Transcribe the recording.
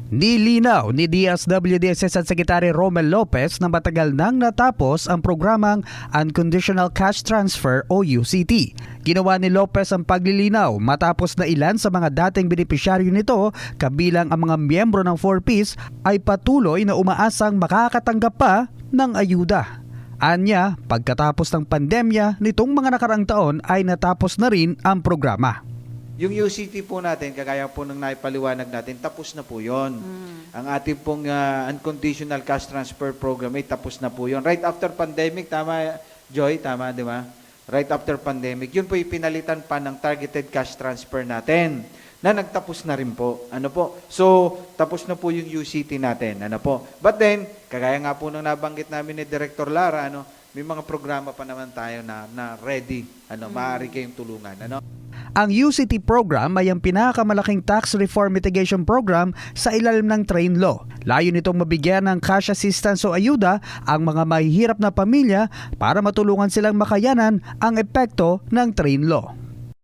Nilinaw ni DSWD Assistant Secretary Romel Lopez na matagal nang natapos ang programang Unconditional Cash Transfer o UCT. Ginawa ni Lopez ang paglilinaw matapos na ilan sa mga dating benepisyaryo nito kabilang ang mga miyembro ng 4Ps ay patuloy na umaasang makakatanggap pa ng ayuda. Anya, pagkatapos ng pandemya nitong mga nakaraang taon ay natapos na rin ang programa. Yung UCT po natin, kagaya po ng naipaliwanag natin, tapos na po yun. Ang ating pong Unconditional Cash Transfer Program ay tapos na po yun. Right after pandemic, tama Joy, tama di ba? Right after pandemic, yun po ipinalitan pa ng Targeted Cash Transfer natin na nagtapos na rin po. Ano po? So, tapos na po yung UCT natin. Ano po? But then, kagaya nga po nung nabanggit namin ni Director Lara, may mga programa pa naman tayo na ready. Maaari kayong tulungan. Ang UCT program ay ang pinakamalaking tax reform mitigation program sa ilalim ng Train Law. Layo nitong mabigyan ng cash assistance o ayuda ang mga mahihirap na pamilya para matulungan silang makayanan ang epekto ng Train Law.